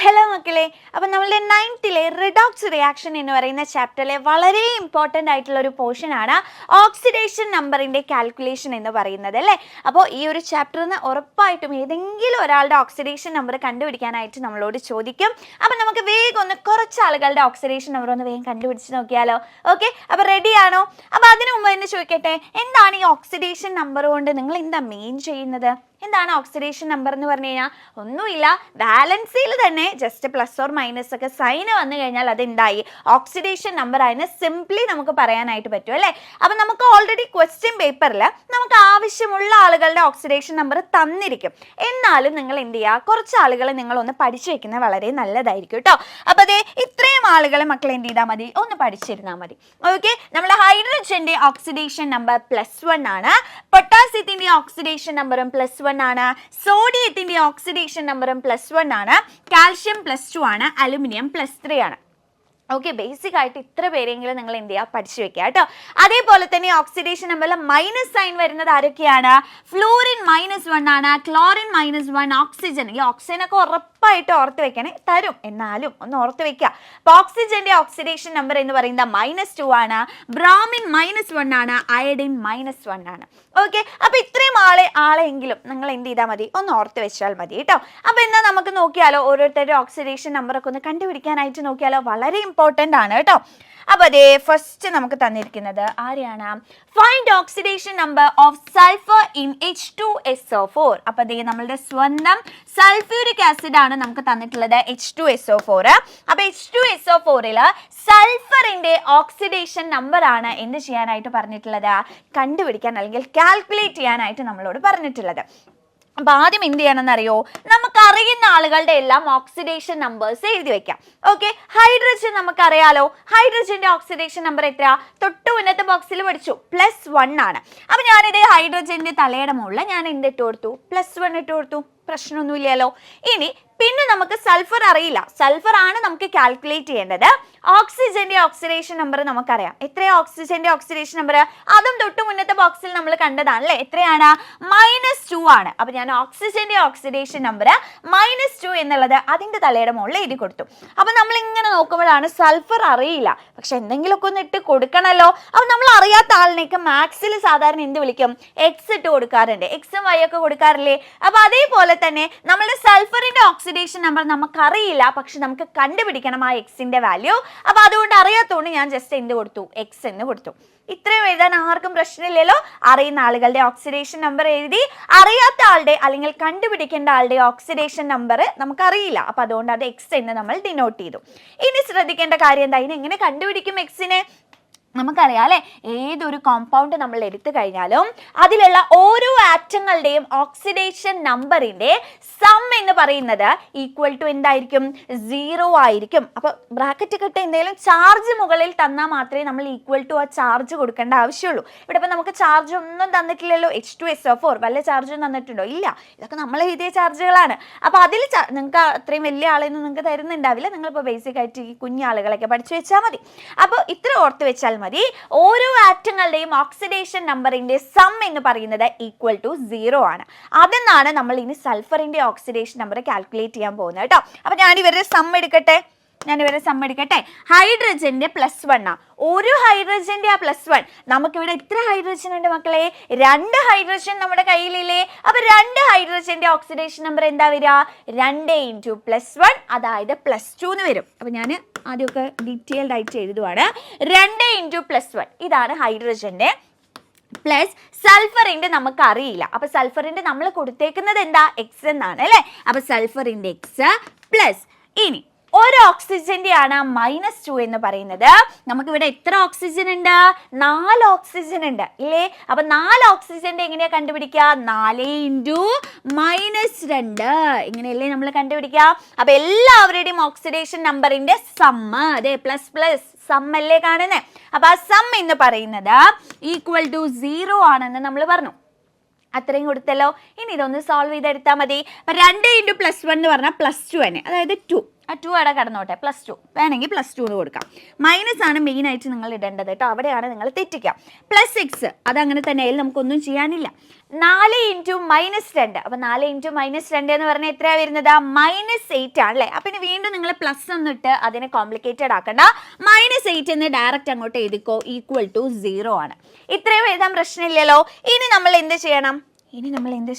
Hello മക്കളെ, അപ്പം നമ്മളുടെ 9th റിഡോക്സ് റിയാക്ഷൻ എന്ന് പറയുന്ന ചാപ്റ്ററിലെ വളരെ ഇമ്പോർട്ടൻ്റ് ആയിട്ടുള്ള ഒരു പോർഷനാണ് ഓക്സിഡേഷൻ നമ്പറിൻ്റെ കാൽക്കുലേഷൻ എന്ന് പറയുന്നത് അല്ലേ. അപ്പോൾ ഈ ഒരു ചാപ്റ്ററിൽ നിന്ന് ഉറപ്പായിട്ടും ഏതെങ്കിലും ഒരാളുടെ ഓക്സിഡേഷൻ നമ്പർ കണ്ടുപിടിക്കാനായിട്ട് നമ്മളോട് ചോദിക്കും. അപ്പം നമുക്ക് വേഗം ഒന്ന് കുറച്ച് ആളുകളുടെ ഓക്സിഡേഷൻ നമ്പർ ഒന്ന് വേഗം കണ്ടുപിടിച്ച് നോക്കിയാലോ. ഓക്കെ, അപ്പോൾ റെഡിയാണോ? അപ്പോൾ അതിനു മുമ്പ് എന്ന് ചോദിക്കട്ടെ, എന്താണ് ഈ ഓക്സിഡേഷൻ നമ്പർ കൊണ്ട് നിങ്ങൾ എന്താ മെയിൻ ചെയ്യുന്നത്? എന്താണ് ഓക്സിഡേഷൻ നമ്പർ എന്ന് പറഞ്ഞു കഴിഞ്ഞാൽ ഒന്നുമില്ല, ബാലൻസിൽ തന്നെ ജസ്റ്റ് പ്ലസ് ഓർ മൈനസ് ഒക്കെ സൈന് വന്നു കഴിഞ്ഞാൽ അതെന്തായി ഓക്സിഡേഷൻ നമ്പർ ആയെന്ന് സിംപ്ലി നമുക്ക് പറയാനായിട്ട് പറ്റും അല്ലേ. അപ്പം നമുക്ക് ഓൾറെഡി ക്വസ്റ്റ്യൻ പേപ്പറിൽ നമുക്ക് ആവശ്യമുള്ള ആളുകളുടെ ഓക്സിഡേഷൻ നമ്പർ തന്നിരിക്കും. എന്നാലും നിങ്ങൾ എന്ത് ചെയ്യുക, കുറച്ച് ആളുകൾ നിങ്ങളൊന്ന് പഠിച്ചു വെക്കുന്നത് വളരെ നല്ലതായിരിക്കും കേട്ടോ. അപ്പോൾ അതേ ഇത്രയും ആളുകളെ മക്കൾ എന്ത് ചെയ്താൽ മതി, ഒന്ന് പഠിച്ചിരുന്നാൽ മതി. ഓക്കെ, നമ്മുടെ ഹൈഡ്രജൻ്റെ ഓക്സിഡേഷൻ നമ്പർ +1 ആണ്, പൊട്ടാസ്യത്തിൻ്റെ ഓക്സിഡേഷൻ നമ്പറും +1 ആണ്, സോഡിയത്തിന്റെ ഓക്സിഡേഷൻ നമ്പറും +1 ആണ്, കാൽഷ്യം +2 ആണ്, അലുമിനിയം +3 ആണ്. ഓക്കെ, ബേസിക് ആയിട്ട് ഇത്ര പേരെങ്കിലും നിങ്ങൾ എന്ത് ചെയ്യുക, പഠിച്ചു വെക്കുക കേട്ടോ. അതേപോലെ തന്നെ ഓക്സിഡേഷൻ നമ്പറിൽ മൈനസ് സൈൻ വരുന്നത് ആരൊക്കെയാണ്? ഫ്ലൂറിൻ -1 ആണ്, ക്ലോറിൻ -1, ഓക്സിജൻ. ഈ ഓക്സിജൻ ഒക്കെ ഉറപ്പായിട്ട് ഓർത്ത് വെക്കണേ, തരും എന്നാലും ഒന്ന് ഓർത്ത് വെക്കുക. അപ്പോൾ ഓക്സിജന്റെ ഓക്സിഡേഷൻ നമ്പർ എന്ന് പറയുന്നത് -2 ആണ്, ബ്രോമിൻ -1 ആണ്, അയഡിൻ -1 ആണ്. ഓക്കെ, അപ്പോൾ ഇത്രയും ആളെങ്കിലും നിങ്ങൾ എന്ത് ചെയ്താൽ മതി, ഒന്ന് ഓർത്ത് വെച്ചാൽ മതി കേട്ടോ. അപ്പോൾ എന്നാൽ നമുക്ക് നോക്കിയാലോ, ഓരോരുത്തരുടെ ഓക്സിഡേഷൻ നമ്പറൊക്കെ ഒന്ന് കണ്ടുപിടിക്കാനായിട്ട് നോക്കിയാലോ, വളരെ ഇമ്പോർട്ടൻ്റ് ആണ് കേട്ടോ. അപ്പോൾ അതേ ഫസ്റ്റ് നമുക്ക് തന്നിരിക്കുന്നത് ആരെയാണ്? Find oxidation number of sulphur in H2SO4. അപ്പോൾ അതേ നമ്മളുടെ സ്വന്തം സൾഫ്യൂരിക് ആസിഡ് ആണ് നമുക്ക് തന്നിട്ടുള്ളത് H2SO4. അപ്പോൾ H2SO4ൽ സൾഫറിൻ്റെ ഓക്സിഡേഷൻ നമ്പർ ആണ് എന്ത് ചെയ്യാനായിട്ട് പറഞ്ഞിട്ടുള്ളത്, കണ്ടുപിടിക്കാൻ അല്ലെങ്കിൽ കാൽക്കുലേറ്റ് ചെയ്യാനായിട്ട് നമ്മളോട് പറഞ്ഞിട്ടുള്ളത്. അപ്പോൾ ആദ്യം എന്ത് ചെയ്യണമെന്ന് അറിയോ, നമുക്കറിയുന്ന ആളുകളുടെ എല്ലാം ഓക്സിഡേഷൻ നമ്പേഴ്സ് എഴുതി വെക്കാം. ഓക്കെ, ഹൈഡ്രജൻ നമുക്കറിയാലോ, ഹൈഡ്രജന്റെ ഓക്സിഡേഷൻ നമ്പർ എത്ര? തൊട്ട് മുന്നത്തെ ബോക്സിൽ പഠിച്ചു, +1 ആണ്. അപ്പോൾ ഞാനിതേ ഹൈഡ്രജന്റെ തലയുടെ മുകളിൽ ഞാൻ എന്തിട്ട് കൊടുത്തു, +1 ഇട്ട് കൊടുത്തു, പ്രശ്നമൊന്നുമില്ലല്ലോ. ഇനി പിന്നെ നമുക്ക് സൾഫർ അറിയില്ല, സൾഫർ ആണ് നമുക്ക് കാൽക്കുലേറ്റ് ചെയ്യേണ്ടത്. ഓക്സിജന്റെ ഓക്സിഡേഷൻ നമ്പർ നമുക്കറിയാം. എത്രയാണ് ഓക്സിജന്റെ ഓക്സിഡേഷൻ നമ്പർ? അതും തൊട്ട് മുന്നത്തെ ബോക്സിൽ നമ്മൾ കണ്ടതാണ് അല്ലേ. എത്രയാണ്? -2 ആണ്. അപ്പോൾ ഞാൻ ഓക്സിജന്റെ ഓക്സിഡേഷൻ നമ്പർ -2 എന്നുള്ളത് അതിൻ്റെ തലയുടെ മുകളിൽ എഴുതി കൊടുത്തു. അപ്പോൾ നമ്മൾ ഇങ്ങനെ നോക്കുമ്പോഴാണ് സൾഫർ അറിയില്ല, പക്ഷെ എന്തെങ്കിലുമൊക്കെ ഒന്ന് ഇട്ട് കൊടുക്കണമല്ലോ. അപ്പോൾ നമ്മൾ അറിയാത്ത ആളിനേക്ക് മാത്സിൽ സാധാരണ എന്ത് വിളിക്കും, എക്സ് ഇട്ട് കൊടുക്കാറുണ്ട്, എക്സും വൈ ഒക്കെ കൊടുക്കാറില്ലേ. അപ്പോൾ അതേപോലെ തന്നെ നമ്മുടെ സൾഫറിന്റെ ഓക്സിഡേഷൻ നമ്പർ നമുക്കറിയില്ല, പക്ഷെ നമുക്ക് കണ്ടുപിടിക്കണം ആ എക്സിന്റെ വാല്യൂ. അപ്പോൾ അതുകൊണ്ട് അറിയാത്തതുകൊണ്ട് ഞാൻ ജസ്റ്റ് എന്ത് കൊടുത്തു, എക്സ് എന്ന് കൊടുത്തു. ഇത്രയും എഴുതാൻ ആർക്കും പ്രശ്നമില്ലല്ലോ. അറിയുന്ന ആളുകളുടെ ഓക്സിഡേഷൻ നമ്പർ എഴുതി, അറിയാത്ത ആളുടെ അല്ലെങ്കിൽ കണ്ടുപിടിക്കേണ്ട ആളുടെ ഓക്സിഡേഷൻ നമ്പർ നമുക്കറിയില്ല, അപ്പോൾ അതുകൊണ്ട് അത് എക്സ് എന്ന് നമ്മൾ ഡിനോട്ട് ചെയ്തു. ഇനി ശ്രദ്ധിക്കേണ്ട കാര്യം എന്താ, ഇതിനെ എങ്ങനെ കണ്ടുപിടിക്കും എക്സിനെ? നമുക്കറിയാം അല്ലേ, ഏതൊരു കോമ്പൗണ്ട് നമ്മൾ എടുത്തു കഴിഞ്ഞാലും അതിലുള്ള ഓരോ ആറ്റങ്ങളുടെയും ഓക്സിഡേഷൻ നമ്പറിൻ്റെ സം എന്ന് പറയുന്നത് ഈക്വൽ ടു എന്തായിരിക്കും, 0 ആയിരിക്കും. അപ്പോൾ ബ്രാക്കറ്റ് കിട്ട എന്തെങ്കിലും ചാർജ് മുകളിൽ തന്നാൽ മാത്രമേ നമ്മൾ ഈക്വൽ ടു ആ ചാർജ് കൊടുക്കേണ്ട ആവശ്യമുള്ളൂ. ഇവിടെ ഇപ്പം നമുക്ക് ചാർജ് ഒന്നും തന്നിട്ടില്ലല്ലോ, H2SO4 വല്ല ചാർജും തന്നിട്ടുണ്ടോ? ഇല്ല, ഇതൊക്കെ നമ്മൾ എഴുതിയ ചാർജുകളാണ്. അപ്പോൾ അതിൽ നിങ്ങൾക്ക് അത്രയും വലിയ ആളെയൊന്നും നിങ്ങൾക്ക് തരുന്നുണ്ടാവില്ല, നിങ്ങളിപ്പോൾ ബേസിക് ആയിട്ട് ഈ കുഞ്ഞാളുകളൊക്കെ പഠിച്ചു വെച്ചാൽ മതി. അപ്പോൾ ഇത്ര ഓർത്ത് വെച്ചാൽ മതി. ഓരോ ആറ്റങ്ങളുടെയും ഓക്സിഡേഷൻ നമ്പറിന്റെ സം എന്ന് പറയുന്നത് ഈക്വൽ ടു 0 ആണ്. അതെന്നാണ് നമ്മൾ ഇനി സൾഫറിന്റെ ഓക്സിഡേഷൻ നമ്പർ കാൽക്കുലേറ്റ് ചെയ്യാൻ പോകുന്നത് കേട്ടോ. അപ്പോൾ ഞാനിവരുടെ സം എടുക്കട്ടെ. ഹൈഡ്രജന്റെ +1 ആ, ഒരു ഹൈഡ്രജന്റെ ആ +1. നമുക്കിവിടെ എത്ര ഹൈഡ്രജൻ ഉണ്ട് മക്കളെ? 2 ഹൈഡ്രജൻ നമ്മുടെ കയ്യിലില്ലേ. അപ്പോൾ 2 ഹൈഡ്രജന്റെ ഓക്സിഡേഷൻ നമ്പർ എന്താ വരിക? 2 × +1 അതായത് +2 എന്ന് വരും. അപ്പോൾ ഞാൻ ആദ്യമൊക്കെ ഡീറ്റെയിൽഡ് ആയിട്ട് എഴുതുവാണ്. 2 × +1 ഇതാണ് ഹൈഡ്രജന്റെ. പ്ലസ് സൾഫറിൻ്റെ നമുക്ക് അറിയില്ല, അപ്പോൾ സൾഫറിൻ്റെ നമ്മൾ കൊടുത്തേക്കുന്നത് എന്താ, എക്സ് എന്നാണ് അല്ലേ. അപ്പോൾ സൾഫറിൻ്റെ എക്സ് പ്ലസ്, ഇനി ഒരു ഓക്സിജന്റെ ആണ് -2 എന്ന് പറയുന്നത്. നമുക്കിവിടെ എത്ര ഓക്സിജൻ ഉണ്ട്? 4 ഓക്സിജൻ ഉണ്ട് ഇല്ലേ. അപ്പോൾ 4 ഓക്സിജന്റെ എങ്ങനെയാണ് കണ്ടുപിടിക്കുക? 4 × -2 ഇങ്ങനെയല്ലേ നമ്മൾ കണ്ടുപിടിക്കുക. അപ്പോൾ എല്ലാവരുടെയും ഓക്സിഡേഷൻ നമ്പറിന്റെ സമ്മ് അതെ പ്ലസ് സമ്മല്ലേ കാണുന്നത്. അപ്പോൾ ആ സം എന്ന് പറയുന്നത് ഈക്വൽ ടു 0 ആണെന്ന് നമ്മൾ പറഞ്ഞു. അത്രയും കൊടുത്തല്ലോ. ഇനി ഇതൊന്ന് സോൾവ് ചെയ്തെടുത്താൽ മതി. അപ്പം 2 × +1 എന്ന് പറഞ്ഞാൽ +2 തന്നെ, അതായത് 2. ആ 2 അവിടെ കടന്നോട്ടെ, +2 വേണമെങ്കിൽ +2 എന്ന് കൊടുക്കാം. മൈനസ് ആണ് മെയിൻ ആയിട്ട് നിങ്ങൾ ഇടേണ്ടത് കേട്ടോ, അവിടെയാണ് നിങ്ങൾ തെറ്റിക്കുക. +6 അതങ്ങനെ തന്നെ, അതിൽ നമുക്കൊന്നും ചെയ്യാനില്ല. 4 × -2, അപ്പോൾ 4 × -2 എന്ന് പറഞ്ഞാൽ എത്രയാണ് വരുന്നത്? -8 ആണ് അല്ലേ. അപ്പം ഇനി വീണ്ടും നിങ്ങൾ പ്ലസ് ഒന്നിട്ട് അതിനെ കോംപ്ലിക്കേറ്റഡ് ആക്കണ്ട, -8 എന്ന് ഡയറക്റ്റ് അങ്ങോട്ട് എഴുതിക്കോ, =0 ആണ്. ഇത്രയും എഴുതാൻ പ്രശ്നമില്ലല്ലോ. ഇനി നമ്മൾ എന്ത്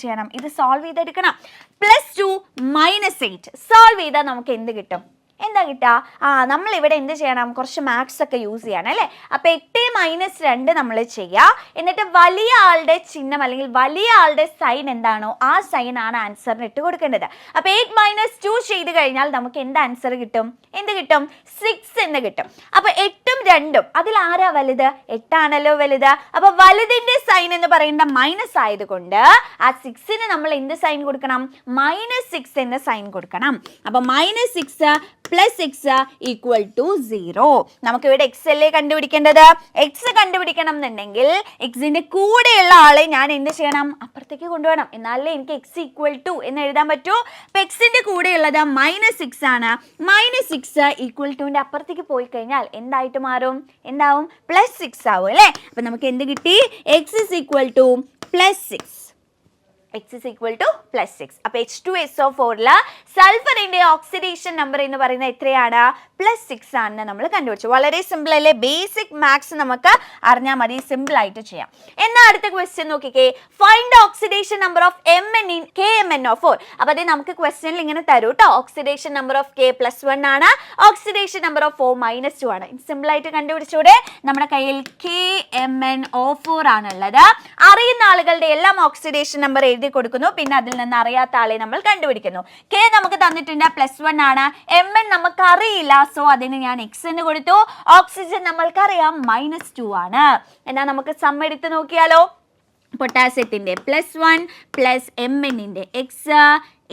ചെയ്യണം? ഇത് സോൾവ് ചെയ്തെടുക്കണം. +2 - 8 സോൾവ് ചെയ്താൽ നമുക്ക് എന്ത് കിട്ടും? എന്താ കിട്ടുക? നമ്മളിവിടെ എന്ത് ചെയ്യണം? കുറച്ച് മാത്സ് ഒക്കെ യൂസ് ചെയ്യണം അല്ലേ. അപ്പോൾ 8 - 2 നമ്മൾ ചെയ്യുക. എന്നിട്ട് വലിയ ആളുടെ ചിഹ്നം അല്ലെങ്കിൽ വലിയ ആളുടെ സൈൻ എന്താണോ ആ സൈൻ ആണ് ആൻസറിന് ഇട്ട് കൊടുക്കേണ്ടത്. അപ്പോൾ 8 - 2 ചെയ്ത് കഴിഞ്ഞാൽ നമുക്ക് എന്ത് ആൻസർ കിട്ടും? എന്ത് കിട്ടും? 6 എന്ന് കിട്ടും. അപ്പോൾ 8ഉം 2ഉം അതിൽ ആരാ വലുത്? 8 ആണല്ലോ വലുത്. അപ്പോൾ വലുതിന്റെ സൈൻ എന്ന് പറയുന്ന മൈനസ് ആയതുകൊണ്ട് ആ 6ന് നമ്മൾ എന്ത് സൈൻ കൊടുക്കണം? -6 എന്ന സൈൻ കൊടുക്കണം. അപ്പോൾ -6 + x = 0. നമുക്ക് ഇവിടെ x അല്ലേ കണ്ടുപിടിക്കേണ്ടത്. x കണ്ടുപിടിക്കണം എന്നുണ്ടെങ്കിൽ എക്സിന്റെ കൂടെയുള്ള ആളെ ഞാൻ എന്ത് ചെയ്യണം? അപ്പുറത്തേക്ക് കൊണ്ടുപോകണം, എന്നാലേ എനിക്ക് x = എന്ന് എഴുതാൻ പറ്റൂ. അപ്പോൾ എക്സിന്റെ കൂടെയുള്ളത് -6 ആണ്. -6 =ന്റെ അപ്പുറത്തേക്ക് പോയി കഴിഞ്ഞാൽ എന്തായിട്ട് മാറും? എന്താവും? +6 ആവും അല്ലേ. അപ്പം നമുക്ക് എന്ത് കിട്ടി? x = +6. x = +6. അപ്പോൾ H2SO4 സൾഫറിന്റെ ഓക്സിഡേഷൻ നമ്പർ എന്ന് പറയുന്നത് എത്രയാണ്? +6 ആണെന്ന് നമ്മൾ കണ്ടുപിടിച്ചു. വളരെ സിമ്പിൾ അല്ലേ? ബേസിക് മാത്സ് നമുക്ക് അറിഞ്ഞാൽ മതി, സിമ്പിൾ ആയിട്ട് ചെയ്യാം. എന്നാൽ അടുത്ത ക്വസ്റ്റ്യൻ നോക്കിക്കേ, find oxidation number of Mn in KMnO4. അപ്പോൾ അത് നമുക്ക് ക്വസ്റ്റ്യനിൽ ഇങ്ങനെ തരൂ കേട്ടോ. ഓക്സിഡേഷൻ നമ്പർ ഓഫ് K +1 ആണ്, ഓക്സിഡേഷൻ നമ്പർ ഓഫ് O -2 ആണ്. സിമ്പിൾ ആയിട്ട് കണ്ടുപിടിച്ചൂടെ? നമ്മുടെ കയ്യിൽ KMnO4 ആണുള്ളത്. അറിയുന്ന ആളുകളുടെ എല്ലാം ഓക്സിഡേഷൻ നമ്പർ എഴുതി കൊടുക്കുന്നു, പിന്നെ അതിൽ നിന്ന് അറിയാത്ത ആളെ നമ്മൾ കണ്ടുപിടിക്കുന്നു. K നമുക്ക് തന്നിട്ടുണ്ട്, +1 ആണ്. Mn നമുക്ക് അറിയില്ല, സോ അതിന് ഞാൻ x എന്ന് കൊടുത്തു. ഓക്സിജൻ നമ്മൾക്കറിയാം -2 ആണ്. എന്നാൽ നമുക്ക് സം എടുത്ത് നോക്കിയാലോ. പൊട്ടാസ്യത്തിന്റെ +1 + Mnന്റെ x,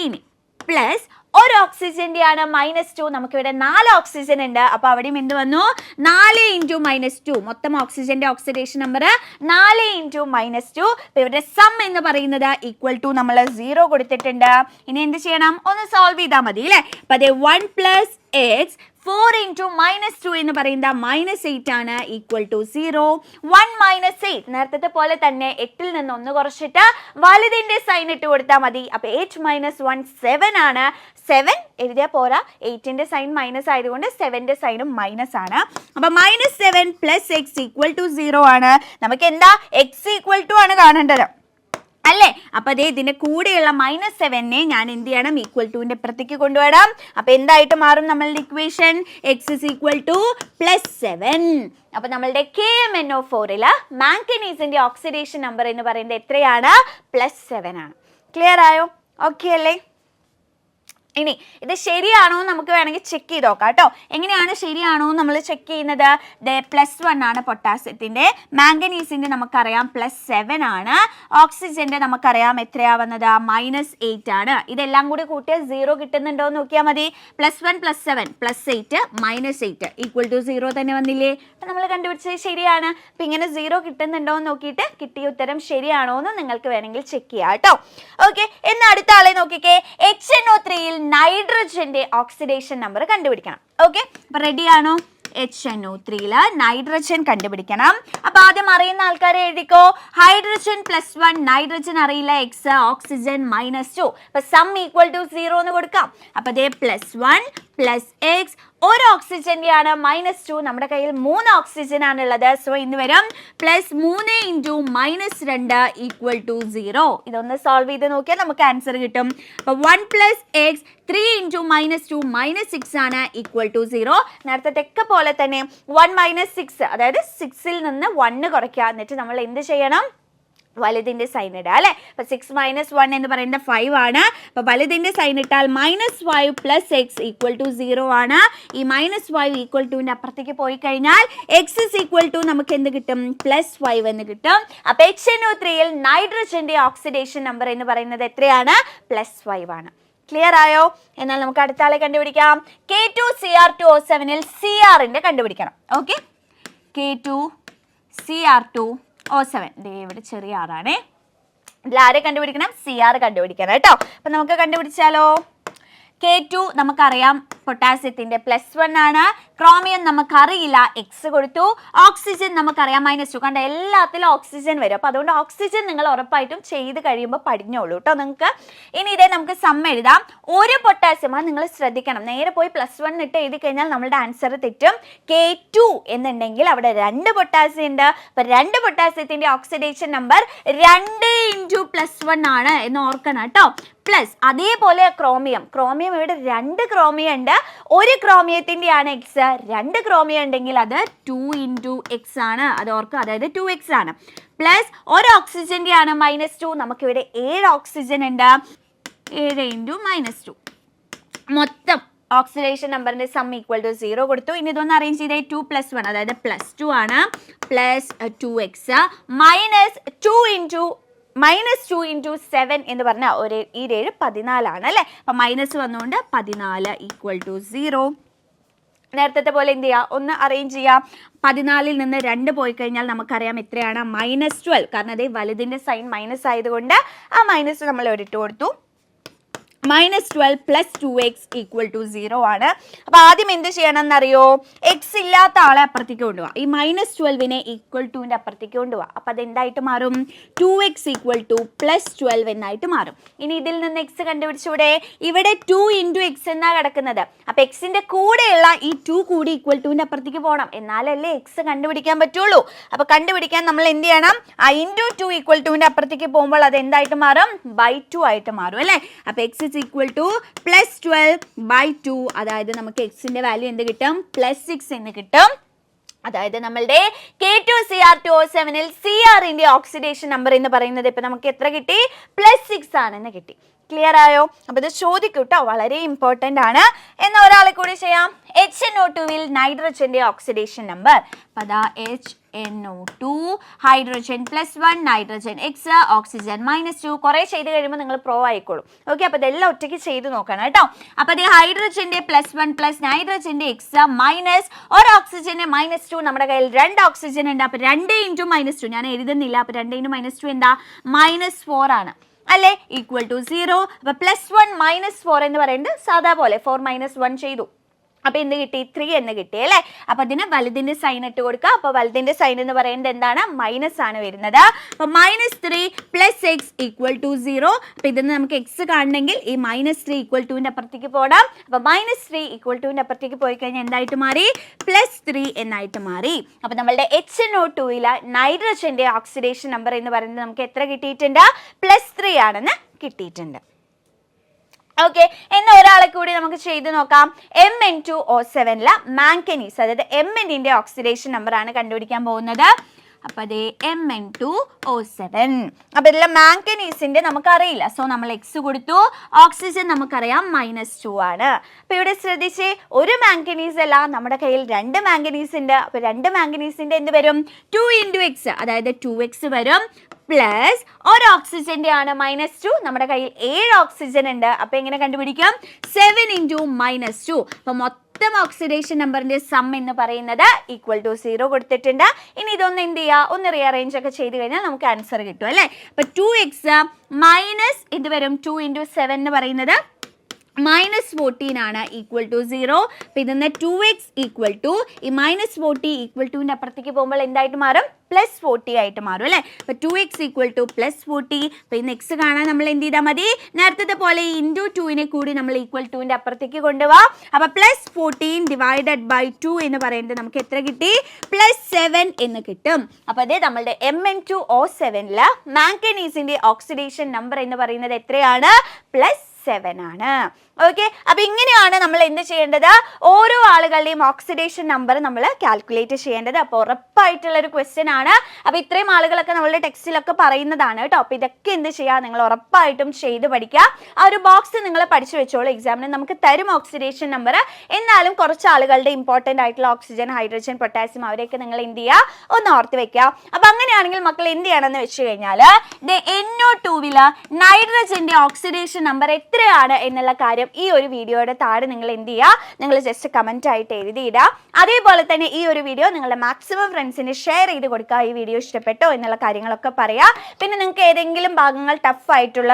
ഇനി പ്ലസ് ഒരു ഓക്സിജന്റെ ആണ് -2. നമുക്കിവിടെ 4 ഓക്സിജൻ ഉണ്ട്. അപ്പോൾ അവിടെയും എന്ത് വന്നു? 4 × -2. മൊത്തം ഓക്സിജന്റെ ഓക്സിഡേഷൻ നമ്പർ 4 × -2. അപ്പോൾ ഇവിടെ സം എന്ന് പറയുന്നത് = നമ്മൾ 0 കൊടുത്തിട്ടുണ്ട്. ഇനി എന്ത് ചെയ്യണം? ഒന്ന് സോൾവ് ചെയ്താൽ മതി അല്ലേ. അപ്പോൾ അതെ 1 + x 4 × -2 എന്ന് പറയുന്നത് -8 ആണ്, =0. 1 - 8 നേരത്തെ പോലെ തന്നെ 8ൽ നിന്ന് 1 കുറച്ചിട്ട് വലുതിന്റെ സൈൻ ഇട്ട് കൊടുത്താൽ മതി. അപ്പോൾ 8 - 1 7 ആണ്. 7 എഴുതിയാൽ പോരാ, 8ന്റെ സൈൻ മൈനസ് ആയതുകൊണ്ട് 7ന്റെ സൈനും മൈനസ് ആണ്. അപ്പോൾ -7 + x = 0 ആണ്. നമുക്ക് എന്താ? x = ആണ് കാണേണ്ടത് അല്ലേ. അപ്പോൾ അതേ ഇതിന്റെ കൂടെയുള്ള -7നെ ഞാൻ എന്ത് ചെയ്യണം? =ന്റെ അപ്പുറത്തേക്ക് കൊണ്ടുവരാം. അപ്പോൾ എന്തായിട്ട് മാറും നമ്മളുടെ ഇക്വേഷൻ? x = +7. അപ്പോൾ നമ്മളുടെ KMnO4 മാംഗനീസിന്റെ ഓക്സിഡേഷൻ നമ്പർ എന്ന് പറയുന്നത് എത്രയാണ്? +7 ആണ്. ക്ലിയർ ആയോ? ഓക്കെ അല്ലേ? ഇനി ഇത് ശരിയാണോ നമുക്ക് വേണമെങ്കിൽ ചെക്ക് ചെയ്ത് നോക്കാം കേട്ടോ. എങ്ങനെയാണ് ശരിയാണോ നമ്മൾ ചെക്ക് ചെയ്യുന്നത്? +1 ആണ് പൊട്ടാസ്യത്തിന്റെ, മാംഗനീസിന്റെ നമുക്കറിയാം +7 ആണ്, ഓക്സിജന്റെ നമുക്കറിയാം എത്രയാ വന്നത്? -8 ആണ്. ഇതെല്ലാം കൂടി കൂട്ടിയാൽ 0 കിട്ടുന്നുണ്ടോ എന്ന് നോക്കിയാൽ മതി. +1 + 7 +8 -8 =0 തന്നെ വന്നില്ലേ? അപ്പം നമ്മൾ കണ്ടുപിടിച്ചത് ശരിയാണ്. അപ്പം ഇങ്ങനെ 0 കിട്ടുന്നുണ്ടോ എന്ന് നോക്കിയിട്ട് കിട്ടിയ ഉത്തരം ശരിയാണോ എന്ന് നിങ്ങൾക്ക് വേണമെങ്കിൽ ചെക്ക് ചെയ്യാം കേട്ടോ. ഓക്കെ, എന്നാൽ അടുത്ത ആളെ നോക്കിക്കേ. HNO3 നൈട്രജന്റെ ഓക്സിഡേഷൻ നമ്പർ കണ്ടുപിടിക്കണം. ഓക്കെ, അപ്പോൾ റെഡിയാണോ? HNO3 നൈട്രജൻ കണ്ടുപിടിക്കണം. അപ്പോൾ ആദ്യം അറിയുന്ന ആൾക്കാരെ എഴുതിക്കോ. ഹൈഡ്രജൻ +1, നൈട്രജൻ അറിയില്ല, x, ഓക്സിജൻ -2. അപ്പോൾ സം =0 എന്ന് കൊടുക്കാം. അപ്പോൾ അതേ +1 + x, ഒരു ഓക്സിജന്റെ ആണ് -2. നമ്മുടെ കയ്യിൽ 3 ഓക്സിജൻ ആണുള്ളത്, സോ ഇന്ന് വരും +3 × -2 = 0. ഇതൊന്ന് സോൾവ് ചെയ്ത് നോക്കിയാൽ നമുക്ക് ആൻസർ കിട്ടും. അപ്പോൾ 1 + x 3 × -2 -6 ആണ്, =0. നേരത്തെ തെക്ക പോലെ തന്നെ 1 - 6, അതായത് 6ൽ നിന്ന് 1 കുറയ്ക്കുക. എന്നിട്ട് നമ്മൾ എന്ത് ചെയ്യണം? വലുതിന്റെ സൈൻ ഇടുക അല്ലേ. അപ്പോൾ 6 - 1 എന്ന് പറയുന്നത് 5 ആണ്. അപ്പോൾ വലുതിന്റെ സൈൻ ഇട്ടാൽ -5 + x = 0 ആണ്. ഈ -5 =ന്റെ അപ്പുറത്തേക്ക് പോയി കഴിഞ്ഞാൽ x = നമുക്ക് എന്ത് കിട്ടും? +5 എന്ന് കിട്ടും. അപ്പോൾ HNO3 നൈട്രജന്റെ ഓക്സിഡേഷൻ നമ്പർ എന്ന് പറയുന്നത് എത്രയാണ്? +5 ആണ്. ക്ലിയർ ആയോ? എന്നാൽ നമുക്ക് അടുത്ത ആളെ കണ്ടുപിടിക്കാം. K2Cr2O7 Crന്റെ കണ്ടുപിടിക്കണം. ഓക്കെ, K2Cr2O7 ഇവിടെ ചെറിയ ആറാണേ. ഇതിൽ ആരെ കണ്ടുപിടിക്കണം? Cr കണ്ടുപിടിക്കണം കേട്ടോ. അപ്പം നമുക്ക് കണ്ടുപിടിച്ചാലോ. K2 നമുക്കറിയാം പൊട്ടാസ്യത്തിന്റെ +1 ആണ്. ക്രോമിയം നമുക്കറിയില്ല, എക്സ് കൊടുത്തു. ഓക്സിജൻ നമുക്കറിയാം -2. കണ്ട എല്ലാത്തിലും ഓക്സിജൻ വരും. അപ്പോൾ അതുകൊണ്ട് ഓക്സിജൻ നിങ്ങൾ ഉറപ്പായിട്ടും ചെയ്ത് കഴിയുമ്പോൾ പഠിഞ്ഞോളൂ കേട്ടോ നിങ്ങൾക്ക്. ഇനി ഇതേ നമുക്ക് സം എഴുതാം. ഒരു പൊട്ടാസ്യം, അത് നിങ്ങൾ ശ്രദ്ധിക്കണം, നേരെ പോയി +1 ഇട്ട് എഴുതി കഴിഞ്ഞാൽ നമ്മളുടെ ആൻസർ തെറ്റും. K2 എന്നുണ്ടെങ്കിൽ അവിടെ 2 പൊട്ടാസ്യം ഉണ്ട്. അപ്പോൾ 2 പൊട്ടാസ്യത്തിന്റെ ഓക്സിഡേഷൻ നമ്പർ 2 × +1 ആണ് എന്ന് ഓർക്കണം കേട്ടോ. പ്ലസ് അതേപോലെ ക്രോമിയം ഇവിടെ 2 ക്രോമിയം ഉണ്ട്. ഒരു ക്രോമിയത്തിൻ്റെയാണ് എക്സ്, 2 ക്രോമിയം ഉണ്ടെങ്കിൽ അത് 2 × x ആണ്, അത് ഓർക്കുക, അതായത് 2x ആണ്. പ്ലസ് ഒരു ഓക്സിജൻ്റെയാണ് -2, നമുക്കിവിടെ 7 ഓക്സിജൻ ഉണ്ട്, 7 × -2. മൊത്തം ഓക്സിഡേഷൻ നമ്പറിന്റെ സം = 0 കൊടുത്തു. ഇനി ഇതൊന്ന് അറേഞ്ച് ചെയ്തേ. 2 + 1 അതായത് +2 ആണ്, പ്ലസ് 2x -2 × 7 എന്ന് പറഞ്ഞാൽ ഈ 7 14 ആണ് അല്ലേ. അപ്പം മൈനസ് വന്നുകൊണ്ട് 14 = 0. നേരത്തെ പോലെ എന്ത് ചെയ്യുക, ഒന്ന് അറേഞ്ച് ചെയ്യാം. 14ൽ നിന്ന് 2 പോയി കഴിഞ്ഞാൽ നമുക്കറിയാം എത്രയാണ്, -12. കാരണം അതേ വലുതിൻ്റെ സൈൻ മൈനസ് ആയതുകൊണ്ട് ആ മൈനസ് നമ്മൾ ഇട്ട് കൊടുത്തു. -12 + 2x = 0 ആണ്. അപ്പോൾ ആദ്യം എന്ത് ചെയ്യണം എന്നറിയോ, എക്സ് ഇല്ലാത്ത ആളെ അപ്പുറത്തേക്ക് കൊണ്ടുപോകാം. ഈ -12നെ =2ൻ്റെ അപ്പുറത്തേക്ക് കൊണ്ടുപോകാം. അപ്പോൾ അതെന്തായിട്ട് മാറും, 2x = +12 എന്നായിട്ട് മാറും. ഇനി ഇതിൽ നിന്ന് എക്സ് കണ്ടുപിടിച്ചൂടെ, ഇവിടെ 2 × x എന്നാണ് കിടക്കുന്നത്. അപ്പോൾ എക്സിൻ്റെ കൂടെയുള്ള ഈ 2 കൂടി =2ൻ്റെ അപ്പുറത്തേക്ക് പോകണം, എന്നാലല്ലേ എക്സ് കണ്ടുപിടിക്കാൻ പറ്റുള്ളൂ. അപ്പോൾ കണ്ടുപിടിക്കാൻ നമ്മൾ എന്ത് ചെയ്യണം, ആ × 2 =2ൻ്റെ അപ്പുറത്തേക്ക് പോകുമ്പോൾ അത് എന്തായിട്ട് മാറും, /2 ആയിട്ട് മാറും അല്ലേ. അപ്പോൾ x +12/2, അതായത് നമുക്ക് എക്സിന്റെ വാല്യൂ എന്ത് കിട്ടും, +6 എന്ന് കിട്ടും. അതായത് നമ്മളുടെ K2Cr2O7ൽ Crന്റെ ഓക്സിഡേഷൻ നമ്പർ എന്ന് പറയുന്നത് ഇപ്പൊ നമുക്ക് എത്ര കിട്ടി, +6 ആണെന്ന് കിട്ടി. ക്ലിയർ ആയോ? അപ്പോൾ ഇത് ചോദിക്കും കേട്ടോ, വളരെ ഇമ്പോർട്ടൻ്റ് ആണ്. എന്ന ഒരാളെ കൂടി ചെയ്യാം. HNO2ൽ നൈട്രജന്റെ ഓക്സിഡേഷൻ നമ്പർ, അപ്പോൾ അതാ HNO2, hydrogen +1, nitrogen x, oxygen -2. കുറേ ചെയ്ത് കഴിയുമ്പോൾ നിങ്ങൾ പ്രോ ആയിക്കോളും. ഓക്കെ, അപ്പോൾ ഇതെല്ലാം ഒറ്റയ്ക്ക് ചെയ്ത് നോക്കണം കേട്ടോ. അപ്പോൾ അത് ഹൈഡ്രജന്റെ +1 പ്ലസ് നൈട്രജന്റെ x മൈനസ് ഒരു ഓക്സിജന്റെ -2. നമ്മുടെ കയ്യിൽ 2 ഓക്സിജൻ ഉണ്ട്. അപ്പോൾ 2 × -2 ഞാൻ എഴുതുന്നില്ല. അപ്പോൾ 2 × -2 എന്താ, -4 ആണ് അല്ലേ, =0. അപ്പോൾ +1 -4 എന്ന് പറയുന്നത് സാധാ പോലെ 4 - 1 ചെയ്തു. അപ്പോൾ എന്ത് കിട്ടി, 3 എന്ന് കിട്ടി അല്ലേ. അപ്പോൾ അതിന് വലുതിൻ്റെ സൈൻ ഇട്ട് കൊടുക്കുക. അപ്പോൾ വലുതിൻ്റെ സൈൻ എന്ന് പറയുന്നത് എന്താണ്, മൈനസ് ആണ് വരുന്നത്. അപ്പോൾ -3 + x = 0. അപ്പോൾ ഇതിന് നമുക്ക് എക്സ് കാണണമെങ്കിൽ ഈ -3 = 2ൻ്റെ അപ്പുറത്തേക്ക് പോകണം. അപ്പോൾ -3 = 2ൻ്റെ അപ്പുറത്തേക്ക് പോയി കഴിഞ്ഞാൽ എന്തായിട്ട് മാറി, +3 എന്നായിട്ട് മാറി. അപ്പോൾ നമ്മളുടെ HNO2ൽ നൈട്രജന്റെ ഓക്സിഡേഷൻ നമ്പർ എന്ന് പറയുന്നത് നമുക്ക് എത്ര കിട്ടിയിട്ടുണ്ട്, +3 ആണെന്ന് കിട്ടിയിട്ടുണ്ട്. ഓക്കെ, എന്ന ഒരാളെ കൂടി നമുക്ക് ചെയ്ത് നോക്കാം. Mn2O7ൽ മാംഗനീസ്, അതായത് Mnന്റെ ഓക്സിഡേഷൻ നമ്പർ ആണ് കണ്ടുപിടിക്കാൻ പോകുന്നത്. അപ്പോൾ അതേ Mn2O7. അപ്പോൾ ഇതിലെ മാംഗനീസിന്റെ നമുക്കറിയില്ല, സോ നമ്മൾ എക്സ് കൊടുത്തു. ഓക്സിജൻ നമുക്കറിയാം -2 ആണ്. അപ്പോൾ ഇവിടെ ശ്രദ്ധിച്ച്, ഒരു മാംഗനീസ് അല്ല, നമ്മുടെ കയ്യിൽ 2 മാംഗനീസ് ഉണ്ട്. അപ്പോൾ 2 മാംഗനീസിന്റെ എന്ത് വരും, 2 × x, അതായത് 2x വരും. പ്ലസ് ഒരു ഓക്സിജന്റെ ആണ് -2, നമ്മുടെ കയ്യിൽ 7 ഓക്സിജൻ ഉണ്ട്. അപ്പോൾ എങ്ങനെ കണ്ടുപിടിക്കാം, 7 × -2. അപ്പോൾ മൊത്തം ഓക്സിഡേഷൻ നമ്പറിന്റെ സം എന്ന് പറയുന്നത് =0 കൊടുത്തിട്ടുണ്ട്. ഇനി ഇതൊന്ന് എന്ത് ചെയ്യുക, ഒന്ന് റീഅറേഞ്ച് ഒക്കെ ചെയ്ത് കഴിഞ്ഞാൽ നമുക്ക് ആൻസർ കിട്ടും അല്ലേ. അപ്പോൾ 2x മൈനസ് ഇത് വരും, 2 × 7 എന്ന് പറയുന്നത് -14 ആണ്, =0. അപ്പോൾ ഇതിന്ന് 2x = ഈ -40 = 2ൻ്റെ അപ്പുറത്തേക്ക് പോകുമ്പോൾ എന്തായിട്ട് മാറും, +40 ആയിട്ട് മാറും അല്ലേ. അപ്പോൾ 2x = +40. അപ്പോൾ ഇന്ന് എക്സ് കാണാൻ നമ്മൾ എന്ത് ചെയ്താൽ മതി, നേരത്തെ പോലെ ഈ ×2നെ കൂടി നമ്മൾ =2ൻ്റെ അപ്പുറത്തേക്ക് കൊണ്ടുപോകാം. അപ്പോൾ +14 / 2 എന്ന് പറയുന്നത് നമുക്ക് എത്ര കിട്ടി, +7 എന്ന് കിട്ടും. അപ്പോൾ അതേ നമ്മളുടെ Mn2O7ൽ മാംഗനീസിന്റെ ഓക്സിഡേഷൻ നമ്പർ എന്ന് പറയുന്നത് എത്രയാണ്, +7 ആണ്. ഓക്കെ, അപ്പോൾ ഇങ്ങനെയാണ് നമ്മൾ എന്ത് ചെയ്യേണ്ടത്, ഓരോ ആളുകളുടെയും ഓക്സിഡേഷൻ നമ്പർ നമ്മൾ കാൽക്കുലേറ്റ് ചെയ്യേണ്ടത്. അപ്പോൾ ഉറപ്പായിട്ടുള്ളൊരു ക്വസ്റ്റ്യൻ ആണ്. അപ്പോൾ ഇത്രയും ആളുകളൊക്കെ നമ്മളുടെ ടെക്സ്റ്റിലൊക്കെ പറയുന്നതാണ് കേട്ടോ. അപ്പോൾ ഇതൊക്കെ എന്ത് ചെയ്യുക, നിങ്ങൾ ഉറപ്പായിട്ടും ചെയ്ത് പഠിക്കുക. ആ ഒരു ബോക്സ് നിങ്ങൾ പഠിച്ചു വെച്ചോളൂ. എക്സാമിന് നമുക്ക് തരും ഓക്സിഡേഷൻ നമ്പർ. എന്നാലും കുറച്ച് ആളുകളുടെ ഇമ്പോർട്ടൻ്റ് ആയിട്ടുള്ള ഓക്സിജൻ, ഹൈഡ്രജൻ, പൊട്ടാസ്യം അവരെയൊക്കെ നിങ്ങൾ എന്ത് ചെയ്യുക, ഒന്ന് ഓർത്ത് വെക്കുക. അപ്പോൾ അങ്ങനെയാണെങ്കിൽ മക്കൾ എന്ത് ചെയ്യണമെന്ന് വെച്ച് കഴിഞ്ഞാൽ NO2ൽ നൈട്രജന്റെ ഓക്സിഡേഷൻ നമ്പർ എത്രയാണ് എന്നുള്ള കാര്യം ഈ ഒരു വീഡിയോയുടെ താഴെ നിങ്ങൾ എന്ത് ചെയ്യുക, നിങ്ങൾ ജസ്റ്റ് കമൻ്റ് ആയിട്ട് എഴുതിയിടുക. അതേപോലെ തന്നെ ഈ ഒരു വീഡിയോ നിങ്ങളുടെ മാക്സിമം ഫ്രണ്ട്സിന് ഷെയർ ചെയ്ത് കൊടുക്കുക. ഈ വീഡിയോ ഇഷ്ടപ്പെട്ടോ എന്നുള്ള കാര്യങ്ങളൊക്കെ പറയുക. പിന്നെ നിങ്ങൾക്ക് ഏതെങ്കിലും ഭാഗങ്ങൾ ടഫായിട്ടുള്ള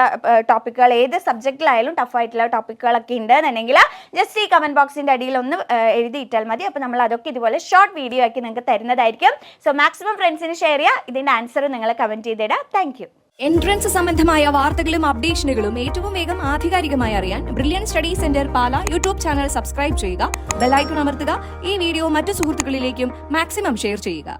ടോപ്പിക്കുകൾ, ഏത് സബ്ജക്റ്റിലായാലും ടഫായിട്ടുള്ള ടോപ്പിക്കുകളൊക്കെ ഉണ്ടെന്നുണ്ടെങ്കിൽ ജസ്റ്റ് ഈ കമൻറ്റ് ബോക്സിൻ്റെ അടിയിൽ ഒന്ന് എഴുതിയിട്ടാൽ മതി. അപ്പോൾ നമ്മൾ അതൊക്കെ ഇതുപോലെ ഷോർട്ട് വീഡിയോ ആക്കി നിങ്ങൾക്ക് തരുന്നതായിരിക്കും. സോ മാക്സിമം ഫ്രണ്ട്സിന് ഷെയർ ചെയ്യുക. ഇതിൻ്റെ ആൻസർ നിങ്ങൾ കമൻറ്റ് ചെയ്തിടുക. Thank you. എൻട്രൻസ് സംബന്ധമായ വാർത്തകളും അപ്ഡേഷനുകളും ഏറ്റവും വേഗം ആധികാരികമായി അറിയാൻ Brilliant Study Centre Pala YouTube channel subscribe ചെയ്യുക, ബെൽ ഐക്കൺ അമർത്തുക. ഈ വീഡിയോ മറ്റു സുഹൃത്തുക്കളിലേക്കും മാക്സിമം ഷെയർ ചെയ്യുക.